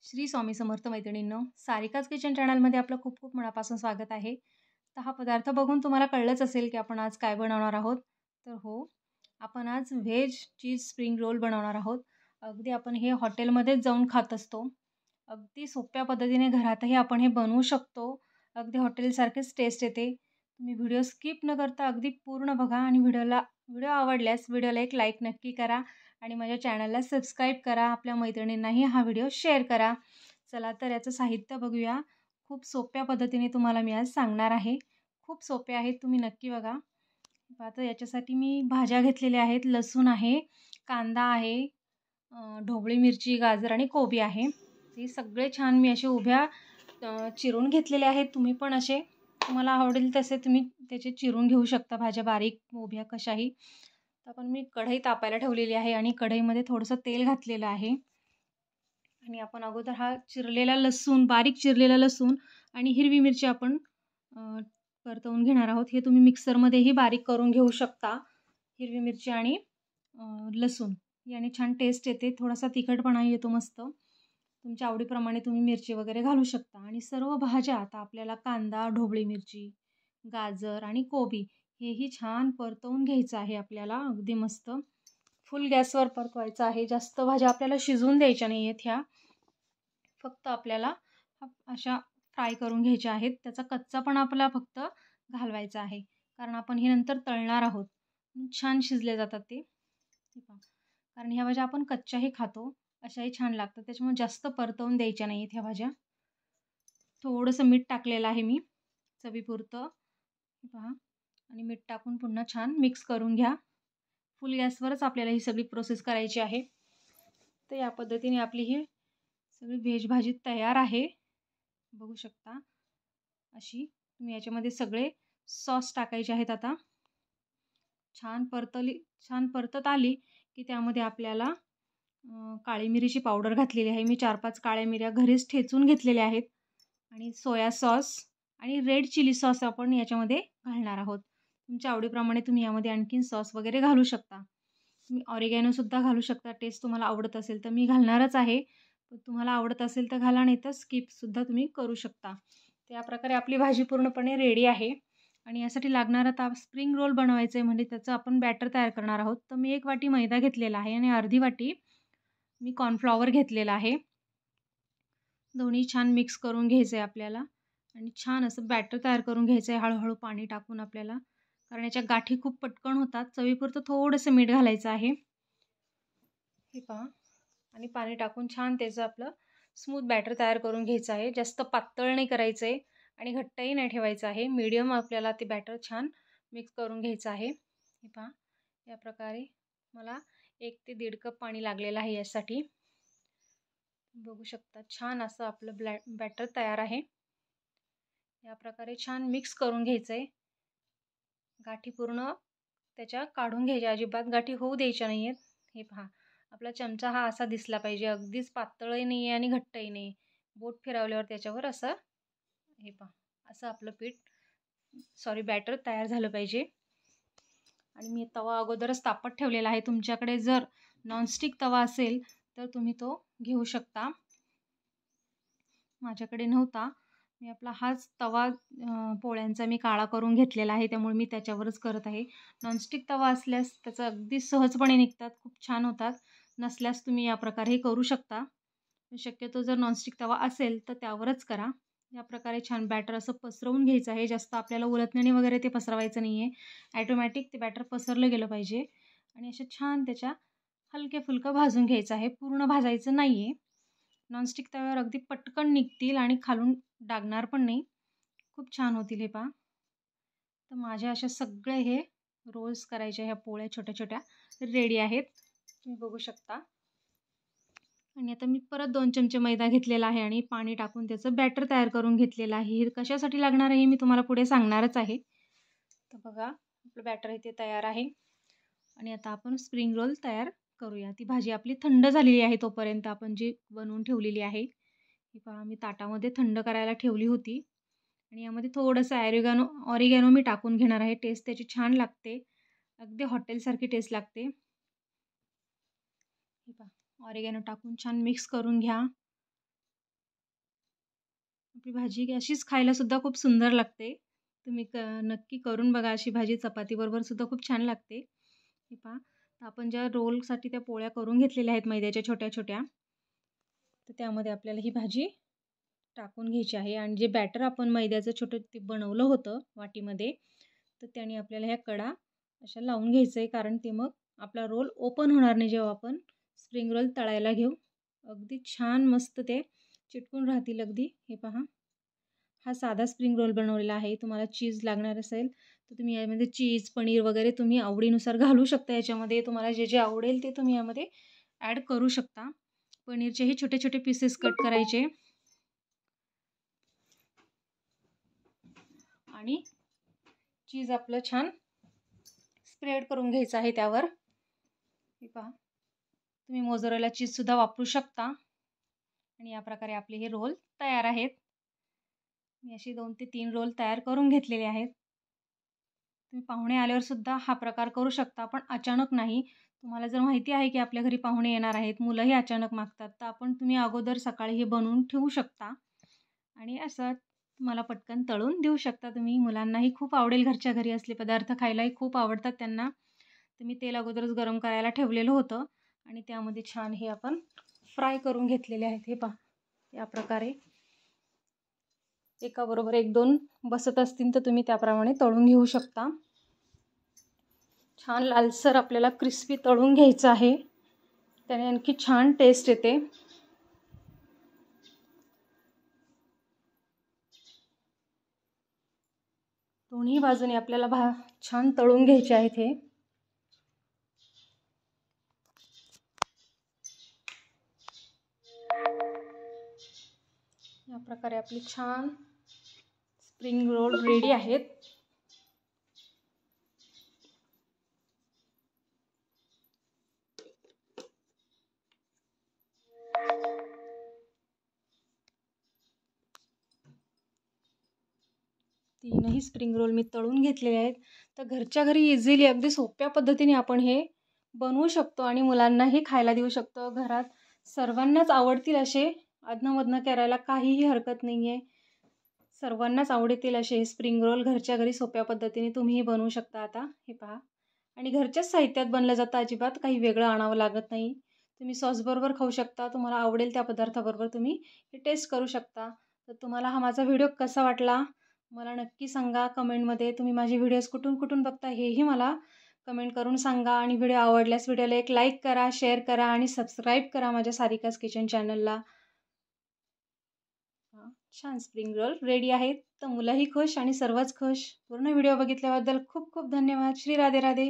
श्री स्वामी समर्थ मैत्रिणींनो, सारिकाच किचन चॅनलमध्ये आपलं खूप खूप मनापासून स्वागत आहे. तर हा पदार्थ बघून तुम्हाला कळलंच असेल की आपण आज काय बनवणार आहोत. तर हो, आपण आज व्हेज चीज स्प्रिंग रोल बनवणार आहोत. अगदी आपण हे हॉटेलमध्येच जाऊन खात असतो. अगदी सोप्या पद्धतीने घरातही आपण हे बनवू शकतो. अगदी हॉटेलसारखीच टेस्ट येते. तुम्ही व्हिडिओ स्किप न करता अगदी पूर्ण बघा आणि व्हिडिओ आवडल्यास व्हिडिओला एक लाईक नक्की करा आणि माझ्या चॅनलला सबस्क्राईब करा. आपल्या मैत्रिणींनाही हा व्हिडिओ शेअर करा. चला तर याचं साहित्य बघूया. खूप सोप्या पद्धतीने तुम्हाला मी आज सांगणार आहे. खूप सोपे आहेत, तुम्ही नक्की बघा. आता याच्यासाठी मी भाज्या घेतलेल्या आहेत. लसूण आहे, कांदा आहे, ढोबळी मिरची, गाजर आणि कोबी आहे. हे सगळे छान मी असे उभ्या चिरून घेतलेले आहेत. तुम्ही पण असे तुम्हाला आवडेल तसे तुम्ही त्याचे चिरून घेऊ शकता भाज्या, बारीक उभ्या कशाही. तर आपण मी कढई तापायला ठेवलेली आहे आणि कढईमध्ये थोडंसं तेल घातलेलं आहे आणि आपण अगोदर हा चिरलेला लसूण, बारीक चिरलेला लसूण आणि हिरवी मिरची आपण परतवून घेणार आहोत. हे तुम्ही मिक्सरमध्येही बारीक करून घेऊ शकता. हिरवी मिरची आणि लसूण याने छान टेस्ट येते, थोडासा तिखटपणा येतो मस्त. तुमच्या आवडीप्रमाणे तुम्ही मिरची वगैरे घालू शकता. आणि सर्व भाज्या आता आपल्याला कांदा, ढोबळी मिरची, गाजर आणि कोबी हेही छान परतवून घ्यायचं आहे आपल्याला. अगदी मस्त फुल गॅसवर परतवायचं आहे. जास्त भाज्या आपल्याला शिजवून द्यायच्या नाही आहेत ह्या. फक्त आपल्याला अशा फ्राय करून घ्यायच्या आहेत. त्याचा कच्चापणा आपला फक्त घालवायचा आहे, कारण आपण हे नंतर तळणार आहोत. छान शिजले जातात ते. ठीक आहे, कारण ह्या भाज्या आपण कच्च्याही खातो, अशाही छान लागतात. त्याच्यामुळे जास्त परतवून द्यायच्या नाही आहेत ह्या भाज्या. थोडंसं मीठ टाकलेलं आहे मी चवीपुरतं. पहा, आणि मीठ टाकून पुन्हा छान मिक्स करून घ्या. फुल गॅसवरच आपल्याला ही सगळी प्रोसेस करायची आहे. तर या पद्धतीने आपली ही सगळी व्हेज भाजी तयार आहे. बघू शकता अशी. तुम्ही याच्यामध्ये सगळे सॉस टाकायचे आहेत. आता छान परतत आली की त्यामध्ये आपल्याला काळी मिरीची पावडर घातलेली आहे. मी 4-5 काळ्या मिऱ्या घरीच ठेचून घेतलेल्या आहेत. आणि सोया सॉस आणि रेड चिली सॉस आपण याच्यामध्ये घालणार आहोत. तुमच्या आवडीप्रमाणे तुम्ही यामध्ये आणखीन सॉस वगैरे घालू शकता. तुम्ही ऑरिगॅनोसुद्धा घालू शकता, टेस्ट तुम्हाला आवडत असेल तर. मी घालणारच आहे, पण तुम्हाला आवडत असेल तर घाला, नाही तर स्किपसुद्धा तुम्ही करू शकता. त्या प्रकारे आपली भाजी पूर्णपणे रेडी आहे. आणि यासाठी लागणारा स्प्रिंग रोल बनवायचं आहे, म्हणजे त्याचं आपण बॅटर तयार करणार आहोत. तर मी 1 वाटी मैदा घेतलेला आहे आणि अर्धी वाटी मी कॉर्नफ्लॉवर घेतलेला आहे. दोन्ही छान मिक्स करून घ्यायचं आहे आपल्याला आणि छान असं बॅटर तयार करून घ्यायचं आहे हळूहळू पाणी टाकून आपल्याला, कारण याच्या गाठी खूप पटकन होतात. चवीपुरतं थोडंसं मीठ घालायचं आहे. हे पहा, आणि पाणी टाकून छान त्याचं आपलं स्मूथ बॅटर तयार करून घ्यायचं आहे. जास्त पातळ नाही करायचं आहे आणि घट्टही नाही ठेवायचं आहे. मीडियम आपल्याला ते बॅटर छान मिक्स करून घ्यायचं आहे. हे पहा, या प्रकारे मला 1 ते 1.5 कप पाणी लागलेलं आहे यासाठी. बघू शकता छान असं आपलं बॅटर तयार आहे. या प्रकारे छान मिक्स करून घ्यायचं आहे. गाठी पूर्ण त्याच्या काढून घ्यायच्या, अजिबात गाठी होऊ द्यायच्या नाही आहेत. हे पहा, आपला चमचा हा असा दिसला पाहिजे. अगदीच पातळही नाही आहे आणि घट्टही नाही. बोट फिरवल्यावर त्याच्यावर असं, हे पहा, असं आपलं बॅटर तयार झालं पाहिजे. आणि मी तवा अगोदरच तापत ठेवलेला आहे. तुमच्याकडे जर नॉनस्टिक तवा असेल तर तुम्ही तो घेऊ शकता. माझ्याकडे नव्हता. मी आपला हाच तवा पोळ्यांचा मी काळा करून घेतलेला आहे, त्यामुळे मी त्याच्यावरच करत आहे. नॉनस्टिक तवा असल्यास त्याचं अगदी सहजपणे निघतात, खूप छान होतात. नसल्यास तुम्ही या प्रकारेही करू शकता. शक्यतो जर नॉनस्टिक तवा असेल तर त्यावरच करा. या प्रकारे छान बॅटर असं पसरवून घ्यायचं आहे. जास्त आपल्याला उलथण्याने वगैरे ते पसरवायचं नाही आहे. ॲटोमॅटिक ते बॅटर पसरलं गेलं पाहिजे. आणि असं छान त्याच्या हलके-फुलकं भाजून घ्यायचं आहे. पूर्ण भाजायचं नाही आहे. नॉनस्टिक तव्यावर अगदी पटकन निघतील आणि खालून डागणार पण नाही. खूप छान होतील. हे पहा, तर माझ्या अशा सगळे हे रोल्स करायच्या ह्या पोळ्या छोट्या-छोट्या रेडी आहेत. तुम्ही बघू शकता. आणि आता मी परत 2 चमचे मैदा घेतलेला आहे आणि पाणी टाकून त्याचं बॅटर तयार करून घेतलेलं आहे. हे कशासाठी लागणार आहे हे मी तुम्हाला पुढे सांगणारच आहे. तर बघा, आपलं बॅटर इथे तयार आहे. आणि आता आपण स्प्रिंग रोल तयार करूया. ती भाजी आपली थंड झालेली आहे तोपर्यंत आपण जी बनवून ठेवलेली आहे. ही पहा, मी ताटामध्ये थंड करायला ठेवली होती. आणि यामध्ये थोडंसं ऑरिगॅनो मी टाकून घेणार आहे. टेस्ट त्याची छान लागते, अगदी हॉटेलसारखी टेस्ट लागते. हे पहा, ऑरिगॅनो टाकून छान मिक्स करून घ्या. आपली भाजी अशीच खायलासुद्धा खूप सुंदर लागते. तुम्ही नक्की करून बघा. अशी भाजी चपातीबरोबरसुद्धा खूप छान लागते. हे पहा, आपण ज्या रोलसाठी त्या पोळ्या करून घेतलेल्या आहेत मैद्याच्या छोट्या-छोट्या, तर त्यामध्ये आपल्याला ही भाजी टाकून घ्यायची आहे आणि जे बॅटर आपण मैद्याचं छोटं ते बनवलं होतं वाटीमध्ये, तर त्याने आपल्याला ह्या कडा अशा लावून घ्यायचं आहे, कारण ते मग आपला रोल ओपन होणार नाही जेव्हा आपण स्प्रिंग रोल तळायला घेऊ. अगदी छान मस्त ते चिटकून राहतील अगदी. हे पहा, हा साधा स्प्रिंग रोल बनवलेला आहे. तुम्हाला चीज लागणार असेल तर तुम्ही यामध्ये चीज, पनीर वगैरे तुम्ही आवडीनुसार घालू शकता. याच्यामध्ये तुम्हाला जे जे आवडेल ते तुम्ही यामध्ये ॲड करू शकता. पनीरचेही छोटे छोटे पीसेस कट करायचे आणि चीज आपलं छान स्प्रेड करून घ्यायचं आहे त्यावर. हे पहा, तुम्ही मोझरेला चीजसुद्धा वापरू शकता आणि या प्रकारे आपले हे रोल तयार आहेत. मी अशी 2 ते 3 रोल तयार करून घेतलेले आहेत. तुम्ही पाहुणे आल्यावर सुद्धा हा प्रकार करू शकता, पण अचानक नाही. तुम्हाला जर माहिती आहे की आपल्या घरी पाहुणे येणार आहेत, मुलंही अचानक मागतात, तर तुम्ही अगोदर सकाळी हे बनवून ठेवू शकता आणि असं तुम्हाला पटकन तळून देऊ शकता तुम्ही. मुलांनाही खूप आवडेल, घरच्या घरी असले पदार्थ खायलाही खूप आवडतात त्यांना. तर मी तेल अगोदरच गरम करायला ठेवलेलं होतं आणि त्यामध्ये छान हे आपण फ्राय करून घेतलेले आहेत. हे पहा, या प्रकारे एकाबरोबर 1-2 बसत असतील तर तुम्ही त्याप्रमाणे तळून घेऊ शकता. छान लालसर आपल्याला क्रिस्पी तळून घ्यायचं आहे, त्याने आणखी छान टेस्ट येते. दोन्ही बाजूने आपल्याला छान तळून घ्यायचे आहेत हे. या प्रकारे आपली छान स्प्रिंग रोल रेडी आहेत. तीनही स्प्रिंग रोल मी तळून घेतलेले आहेत. तर घरच्या घरी इझिली अगदी सोप्या पद्धतीने आपण हे बनवू शकतो आणि मुलांनाही खायला देऊ शकतो. घरात सर्वांनाच आवडतील असे, अधनं-मधनं करायला काहीही हरकत नाही आहे. सर्वांनाच आवडतील असे हे स्प्रिंग रोल घरच्या घरी सोप्या पद्धतीने तुम्हीही बनवू शकता आता. हे पहा, आणि घरच्याच साहित्यात बनलं जातं, अजिबात काही वेगळं आणावं लागत नाही. तुम्ही सॉसबरोबर खाऊ शकता, तुम्हाला आवडेल त्या पदार्थाबरोबर तुम्ही हे टेस्ट करू शकता. तर तुम्हाला हा माझा व्हिडिओ कसा वाटला मला नक्की सांगा कमेंटमध्ये. तुम्ही माझे व्हिडिओज कुठून कुठून बघता हेही मला कमेंट करून सांगा आणि व्हिडिओ आवडल्यास व्हिडिओला एक लाईक करा, शेअर करा आणि सबस्क्राईब करा माझ्या सारिकाज किचन चॅनलला. छान स्प्रिंग रोल रेडी आहेत. तर मुलंही खुश आणि सर्वच खुश. पूर्ण व्हिडिओ बघितल्याबद्दल खूप खूप धन्यवाद. श्री राधे राधे.